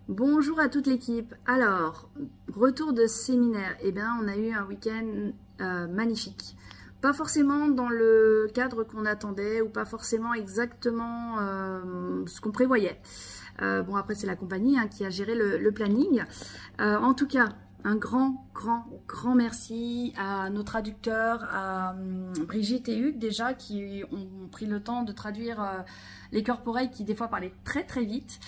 Bonjour à toute l'équipe. Alors, retour de séminaire. Eh bien, on a eu un week-end magnifique. Pas forcément dans le cadre qu'on attendait ou pas forcément exactement ce qu'on prévoyait. Bon, après, c'est la compagnie qui a géré le planning. En tout cas, un grand merci à nos traducteurs, à Brigitte et Hugues déjà, qui ont pris le temps de traduire les corporels qui des fois parlaient très vite.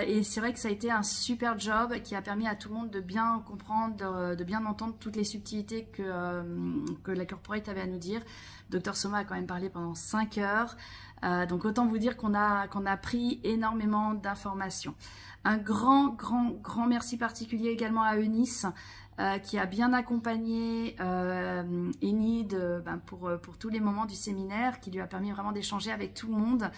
Et c'est vrai que ça a été un super job qui a permis à tout le monde de bien comprendre, de bien entendre toutes les subtilités que la corporate avait à nous dire. Dr Soma a quand même parlé pendant 5 heures. Donc autant vous dire qu'on a pris énormément d'informations. Un grand merci particulier également à Eunice qui a bien accompagné Enid pour tous les moments du séminaire, qui lui a permis vraiment d'échanger avec tout le monde.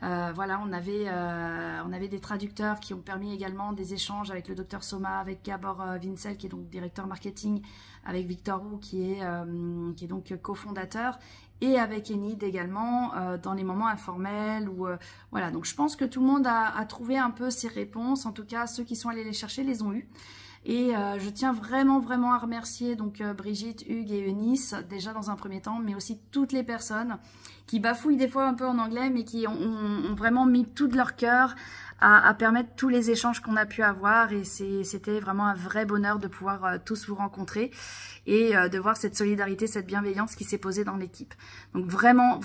Voilà, on avait des traducteurs qui ont permis également des échanges avec le Dr Soma, avec Gabor Vincel qui est donc directeur marketing, avec Victor Roux qui est donc cofondateur, et avec Enid également dans les moments informels. Voilà, donc je pense que tout le monde a trouvé un peu ses réponses. En tout cas, ceux qui sont allés les chercher les ont eues. Et je tiens vraiment à remercier donc Brigitte, Hugues et Eunice déjà dans un premier temps, mais aussi toutes les personnes qui bafouillent des fois un peu en anglais, mais qui ont vraiment mis tout de leur cœur à permettre tous les échanges qu'on a pu avoir. Et c'était vraiment un vrai bonheur de pouvoir tous vous rencontrer et de voir cette solidarité, cette bienveillance qui s'est posée dans l'équipe. Donc vraiment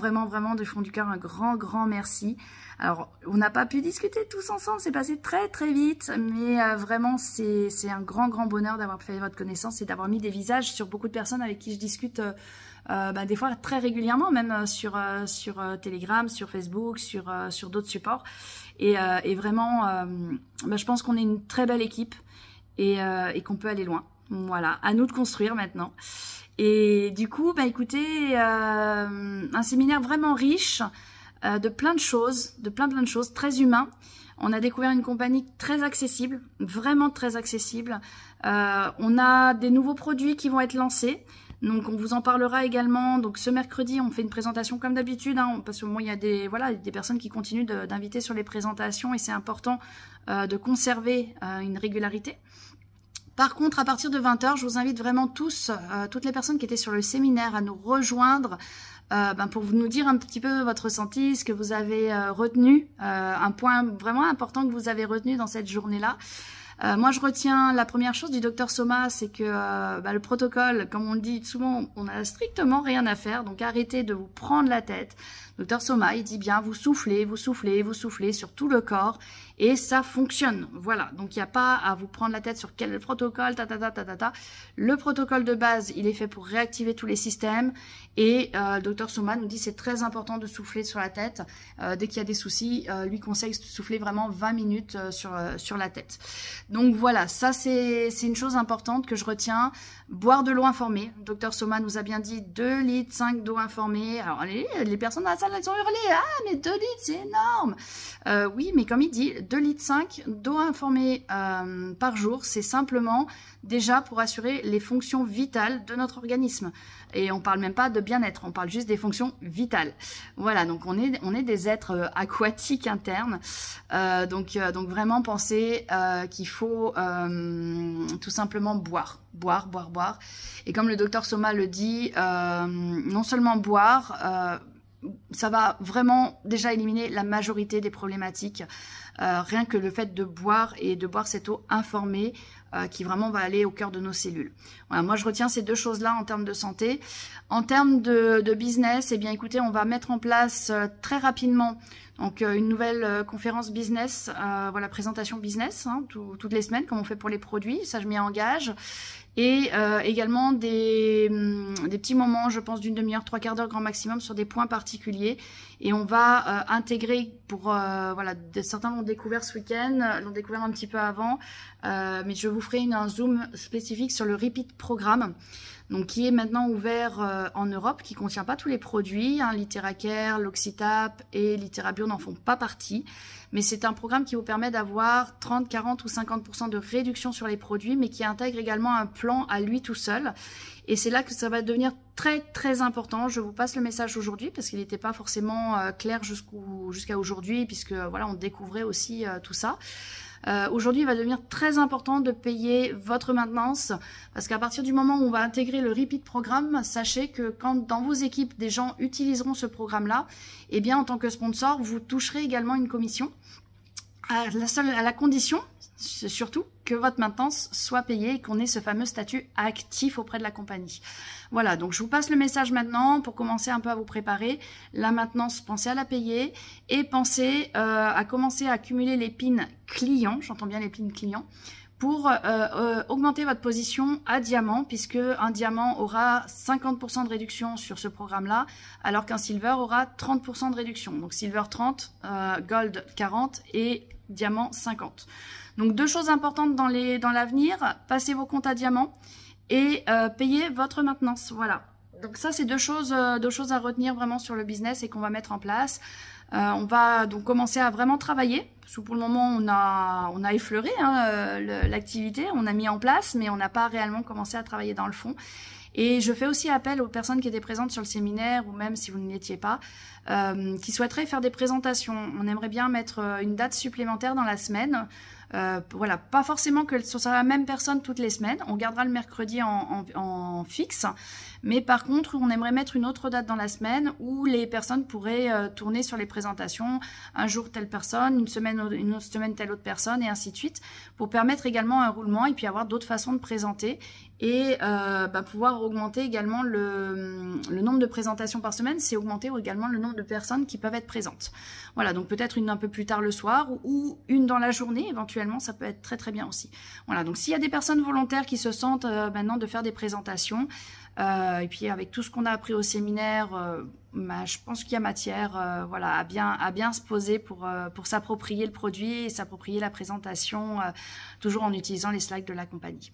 du fond du cœur, un grand merci. Alors, on n'a pas pu discuter tous ensemble, c'est passé très vite, mais vraiment, c'est un grand bonheur d'avoir fait votre connaissance et d'avoir mis des visages sur beaucoup de personnes avec qui je discute des fois très régulièrement, même sur Telegram, sur Facebook, sur d'autres supports. Et vraiment, je pense qu'on est une très belle équipe et qu'on peut aller loin. Voilà, à nous de construire maintenant. Et du coup, écoutez, un séminaire vraiment riche, de plein de choses, très humain. On a découvert une compagnie très accessible, vraiment très accessible. On a des nouveaux produits qui vont être lancés. Donc on vous en parlera également. Donc ce mercredi, on fait une présentation comme d'habitude, parce que il y a des personnes qui continuent d'inviter sur les présentations et c'est important de conserver une régularité. Par contre, à partir de 20 h, je vous invite vraiment toutes les personnes qui étaient sur le séminaire à nous rejoindre pour nous dire un petit peu votre ressenti, ce que vous avez retenu, un point vraiment important que vous avez retenu dans cette journée-là. Moi, je retiens la première chose du Dr Soma, c'est que le protocole, comme on le dit souvent, on n'a strictement rien à faire, donc arrêtez de vous prendre la tête. Dr Soma, il dit bien, vous soufflez sur tout le corps, et ça fonctionne. Voilà, donc il n'y a pas à vous prendre la tête sur quel protocole, Le protocole de base, il est fait pour réactiver tous les systèmes, et Dr Soma nous dit c'est très important de souffler sur la tête. Dès qu'il y a des soucis, lui conseille de souffler vraiment 20 minutes sur la tête. Donc voilà, ça c'est une chose importante que je retiens. Boire de l'eau informée. Dr Soma nous a bien dit 2,5 litres d'eau informée. Alors les personnes dans la salle, elles ont hurlé, ah mais 2 litres c'est énorme. Oui, mais comme il dit, 2,5 litres d'eau informée par jour, c'est simplement déjà pour assurer les fonctions vitales de notre organisme. Et on parle même pas de bien-être, on parle juste des fonctions vitales. Voilà, donc on est des êtres aquatiques internes. Donc vraiment pensez qu'il faut tout simplement boire. Et comme le docteur Soma le dit, non seulement boire, ça va vraiment déjà éliminer la majorité des problématiques. Rien que le fait de boire et de boire cette eau informée qui vraiment va aller au cœur de nos cellules. Voilà, moi je retiens ces deux choses-là en termes de santé. En termes de business, eh bien écoutez, on va mettre en place très rapidement donc une nouvelle conférence business, voilà, présentation business, toutes les semaines, comme on fait pour les produits, ça je m'y engage. Et également des petits moments, je pense d'une demi-heure, 3/4 d'heure grand maximum sur des points particuliers. Et on va intégrer voilà, certains l'ont découvert ce week-end, l'ont découvert un petit peu avant, mais je vous ferai un zoom spécifique sur le Repeat programme, donc qui est maintenant ouvert en Europe, qui ne contient pas tous les produits, Litéracare, l'Oxytap et Litérabio n'en font pas partie, mais c'est un programme qui vous permet d'avoir 30, 40 ou 50% de réduction sur les produits, mais qui intègre également un plan à lui tout seul. Et c'est là que ça va devenir très important. Je vous passe le message aujourd'hui parce qu'il n'était pas forcément clair jusqu'à aujourd'hui, puisque voilà, on découvrait aussi tout ça. Aujourd'hui, il va devenir très important de payer votre maintenance parce qu'à partir du moment où on va intégrer le repeat programme, sachez que quand dans vos équipes, des gens utiliseront ce programme-là, eh bien, en tant que sponsor, vous toucherez également une commission à la condition, surtout, que votre maintenance soit payée et qu'on ait ce fameux statut actif auprès de la compagnie. Voilà, donc je vous passe le message maintenant pour commencer un peu à vous préparer. La maintenance, pensez à la payer et pensez à commencer à accumuler les pins clients, j'entends bien les pins clients, pour augmenter votre position à diamant, puisque un diamant aura 50% de réduction sur ce programme-là, alors qu'un silver aura 30% de réduction. Donc silver 30, gold 40 et diamant 50. Donc deux choses importantes dans l'avenir, passez vos comptes à diamant et payez votre maintenance. Voilà. Donc ça, c'est deux choses à retenir vraiment sur le business et qu'on va mettre en place. On va donc commencer à vraiment travailler, parce que pour le moment, on a effleuré l'activité, on a mis en place, mais on n'a pas réellement commencé à travailler dans le fond. Et je fais aussi appel aux personnes qui étaient présentes sur le séminaire, ou même si vous n'y étiez pas, qui souhaiteraient faire des présentations. On aimerait bien mettre une date supplémentaire dans la semaine. Voilà, pas forcément que ce soit la même personne toutes les semaines. On gardera le mercredi en fixe. Mais par contre, on aimerait mettre une autre date dans la semaine où les personnes pourraient tourner sur les présentations. Un jour, telle personne, une autre semaine, telle autre personne, et ainsi de suite, pour permettre également un roulement et puis avoir d'autres façons de présenter et pouvoir augmenter également le nombre de présentations par semaine. C'est augmenter également le nombre de personnes qui peuvent être présentes. Voilà, donc peut-être une un peu plus tard le soir ou une dans la journée, éventuellement, ça peut être très très bien aussi. Voilà, donc s'il y a des personnes volontaires qui se sentent maintenant de faire des présentations, et puis avec tout ce qu'on a appris au séminaire, je pense qu'il y a matière voilà, à bien se poser pour s'approprier le produit et s'approprier la présentation, toujours en utilisant les slides de la compagnie.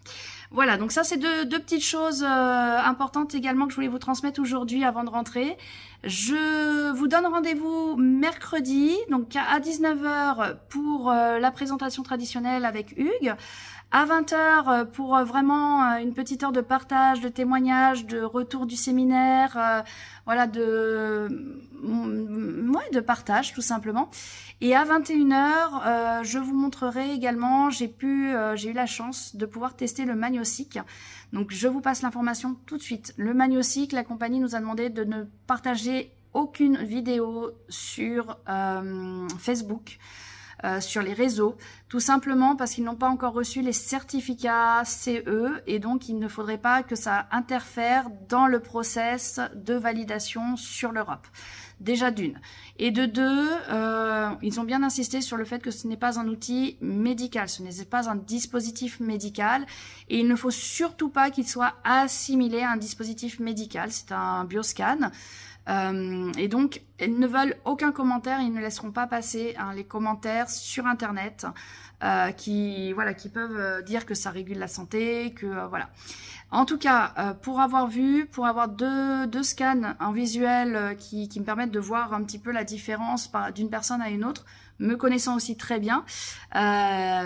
Voilà, donc ça c'est deux petites choses importantes également que je voulais vous transmettre aujourd'hui avant de rentrer. Je vous donne rendez-vous mercredi, donc à 19 h pour la présentation traditionnelle avec Hugues. À 20 h pour vraiment une petite heure de partage, de témoignage, de retour du séminaire, voilà, de partage tout simplement. Et à 21 h je vous montrerai également, j'ai eu la chance de pouvoir tester le MagnoSeek. Donc je vous passe l'information tout de suite. Le MagnoSeek, la compagnie nous a demandé de ne partager aucune vidéo sur Facebook. Sur les réseaux, tout simplement parce qu'ils n'ont pas encore reçu les certificats CE et donc il ne faudrait pas que ça interfère dans le process de validation sur l'Europe. Déjà d'une. Et de deux, ils ont bien insisté sur le fait que ce n'est pas un outil médical, ce n'est pas un dispositif médical et il ne faut surtout pas qu'il soit assimilé à un dispositif médical, c'est un bioscan. Et donc, ils ne veulent aucun commentaire, ils ne laisseront pas passer les commentaires sur Internet qui peuvent dire que ça régule la santé, que voilà. En tout cas, pour avoir deux scans en visuel qui me permettent de voir un petit peu la différence d'une personne à une autre, me connaissant aussi très bien,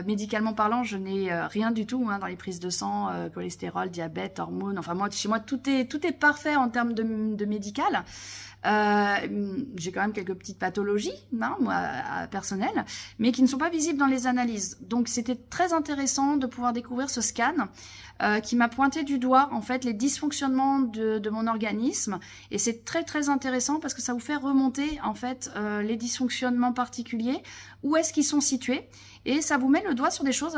médicalement parlant, je n'ai rien du tout dans les prises de sang, cholestérol, diabète, hormones. Enfin chez moi tout est parfait en termes de médical. J'ai quand même quelques petites pathologies, personnelles, mais qui ne sont pas visibles dans les analyses. Donc c'était très intéressant de pouvoir découvrir ce scan qui m'a pointé du doigt en fait les dysfonctionnements de mon organisme, et c'est très très intéressant parce que ça vous fait remonter en fait les dysfonctionnements particuliers, où est-ce qu'ils sont situés, et ça vous met le doigt sur des choses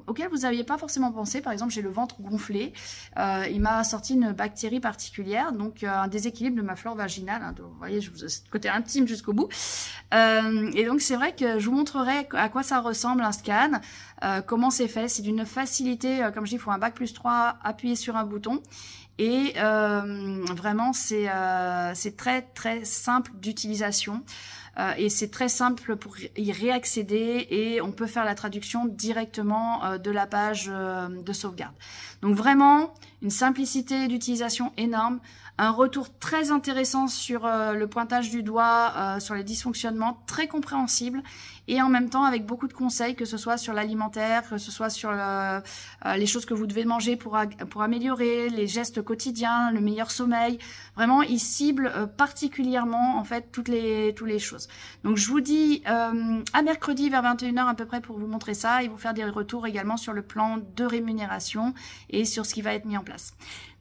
auxquelles vous n'aviez pas forcément pensé. Par exemple, j'ai le ventre gonflé, il m'a sorti une bactérie particulière, donc un déséquilibre de ma flore vaginale, donc, vous voyez, je vous ai ce côté intime jusqu'au bout, et donc c'est vrai que je vous montrerai à quoi ça ressemble un scan, comment c'est fait. C'est d'une facilité, comme je dis, il faut un bac+3, appuyer sur un bouton, et vraiment c'est très très simple d'utilisation. Et c'est très simple pour y réaccéder, et on peut faire la traduction directement de la page de sauvegarde. Donc vraiment, une simplicité d'utilisation énorme, un retour très intéressant sur le pointage du doigt, sur les dysfonctionnements, très compréhensible, et en même temps avec beaucoup de conseils, que ce soit sur l'alimentaire, que ce soit sur les choses que vous devez manger pour améliorer, les gestes quotidiens, le meilleur sommeil. Vraiment, il cible particulièrement en fait toutes les choses. Donc je vous dis à mercredi vers 21 h à peu près pour vous montrer ça et vous faire des retours également sur le plan de rémunération et sur ce qui va être mis en place.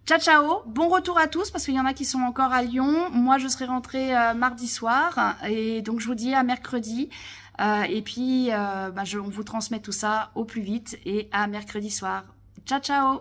Ciao, ciao, bon retour à tous parce qu'il y en a qui sont encore à Lyon. Moi, je serai rentrée mardi soir et donc je vous dis à mercredi. Et puis, on vous transmet tout ça au plus vite et à mercredi soir. Ciao, ciao!